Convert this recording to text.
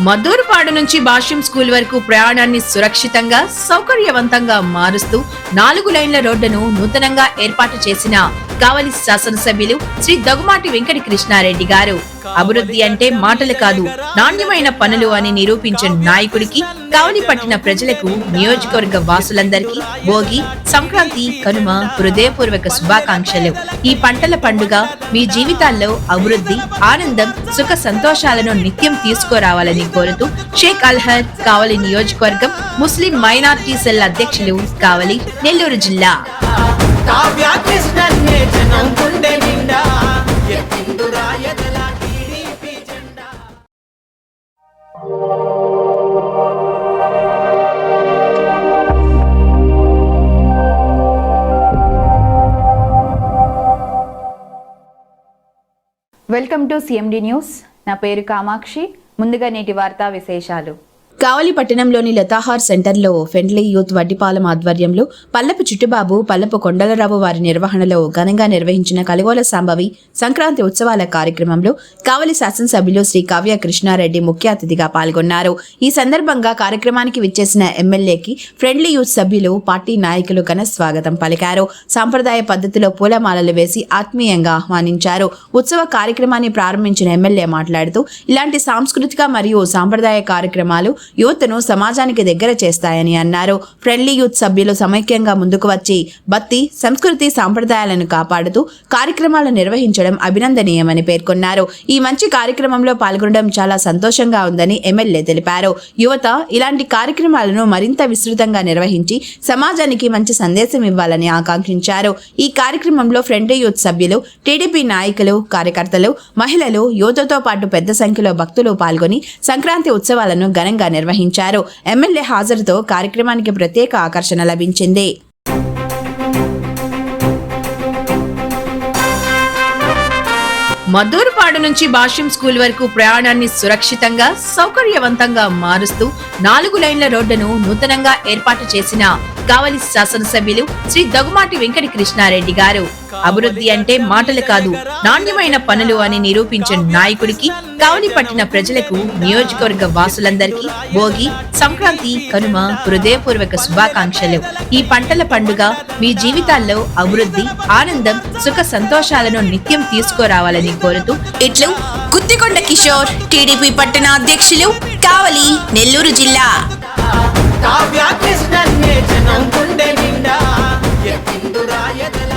మద్దూరుపాడు నుంచి భాష్యం స్కూల్ వరకు ప్రయాణాన్ని సురక్షితంగా సౌకర్యవంతంగా మారుస్తూ 4 లైన్ల రోడ్డును నూతనంగా ఏర్పాటు చేసిన కావలి శాసనసభ్యులు శ్రీ దగుమాటి వెంకట కృష్ణారెడ్డి గారు అభివృద్ధి అంటే మాటలు కాదు నాణ్యమైన పనులు అని నిరూపించిన నాయకుడికి కావలి పట్టిన ప్రజలకు నియోజకవర్గ వాసులందరికీ భోగి సంక్రాంతి కనుమ హృదయపూర్వక శుభాకాంక్షలు. ఈ పంటల పండుగ మీ జీవితాల్లో అభివృద్ధి ఆనందం సుఖ సంతోషాలను నిత్యం తీసుకురావాలని కోరుతూ షేక్ అల్హర్ కావలి నియోజకవర్గం ముస్లిం మైనార్టీ సెల్ అధ్యక్షులు కావలి నెల్లూరు జిల్లా. Welcome to CMD news. నా పేరు కామాక్షి. ముందుగా నేటి వార్తా విశేషాలు. కావలి పట్టణంలోని లతాహార్ సెంటర్లో ఫ్రెండ్లీ యూత్ వడ్డిపాలెం ఆధ్వర్యంలో పల్లపు చిట్టుబాబు పల్లపు కొండలరావు వారి నిర్వహణలో ఘనంగా నిర్వహించిన కలుగోల సాంబవి సంక్రాంతి ఉత్సవాల కార్యక్రమంలో కావలి శాసనసభ్యులు శ్రీ కావ్య కృష్ణారెడ్డి ముఖ్య అతిథిగా పాల్గొన్నారు. ఈ సందర్భంగా కార్యక్రమానికి విచ్చేసిన ఎమ్మెల్యేకి ఫ్రెండ్లీ యూత్ సభ్యులు పార్టీ నాయకులు ఘన స్వాగతం పలికారు. సాంప్రదాయ పద్ధతిలో పూలమాలలు వేసి ఆత్మీయంగా ఆహ్వానించారు. ఉత్సవ కార్యక్రమాన్ని ప్రారంభించిన ఎమ్మెల్యే మాట్లాడుతూ ఇలాంటి సాంస్కృతిక మరియు సాంప్రదాయ కార్యక్రమాలు యువతను సమాజానికి దగ్గర చేస్తాయని అన్నారు. ఫ్రెండ్లీ యూత్ సభ్యులు సమైక్యంగా ముందుకు వచ్చి భక్తి సంస్కృతి సాంప్రదాయాలను కాపాడుతూ కార్యక్రమాలు నిర్వహించడం అభినందనీయమని పేర్కొన్నారు. ఈ మంచి కార్యక్రమంలో పాల్గొనడం చాలా సంతోషంగా ఉందని ఎమ్మెల్యే తెలిపారు. యువత ఇలాంటి కార్యక్రమాలను మరింత విస్తృతంగా నిర్వహించి సమాజానికి మంచి సందేశం ఇవ్వాలని ఆకాంక్షించారు. ఈ కార్యక్రమంలో ఫ్రెండ్లీ యూత్ సభ్యులు, టీడీపీ నాయకులు, కార్యకర్తలు, మహిళలు, యువతతో పాటు పెద్ద సంఖ్యలో భక్తులు పాల్గొని సంక్రాంతి ఉత్సవాలను ఘనంగా నిర్వహించారు. ఎమ్మెల్యే హాజరుతో కార్యక్రమానికి ప్రత్యేక ఆకర్షణ లభించింది. మద్దూరుపాడు నుంచి భాష్యం స్కూల్ వరకు ప్రయాణాన్ని సురక్షితంగా సౌకర్యవంతంగా మారుస్తూ 4 లైన్ల రోడ్డును నూతనంగా ఏర్పాటు చేసిన కావలి శాసనసభ్యులు శ్రీ దగుమాటి వెంకట కృష్ణారెడ్డి గారు అభివృద్ధి అంటే మాటలు కాదు నాణ్యమైన పనులు అని నిరూపించిన నాయకుడికి కావలి పట్టిన ప్రజలకు నియోజకవర్గ వాసులందరికీ భోగి సంక్రాంతి కనుమ హృదయపూర్వక శుభాకాంక్షలు. ఈ పంటల పండుగ మీ జీవితాల్లో అభివృద్ధి ఆనందం సుఖ సంతోషాలను నిత్యం తీసుకురావాలని కోరుతూ ఇట్లు గుత్తికొండ కిషోర్, టీడీపీ పట్టణ అధ్యక్షులు, కావలి నెల్లూరు జిల్లా. కావ్య కృష్ణన్నే జనం గుండె నిండా ఎత్తిందురాయదల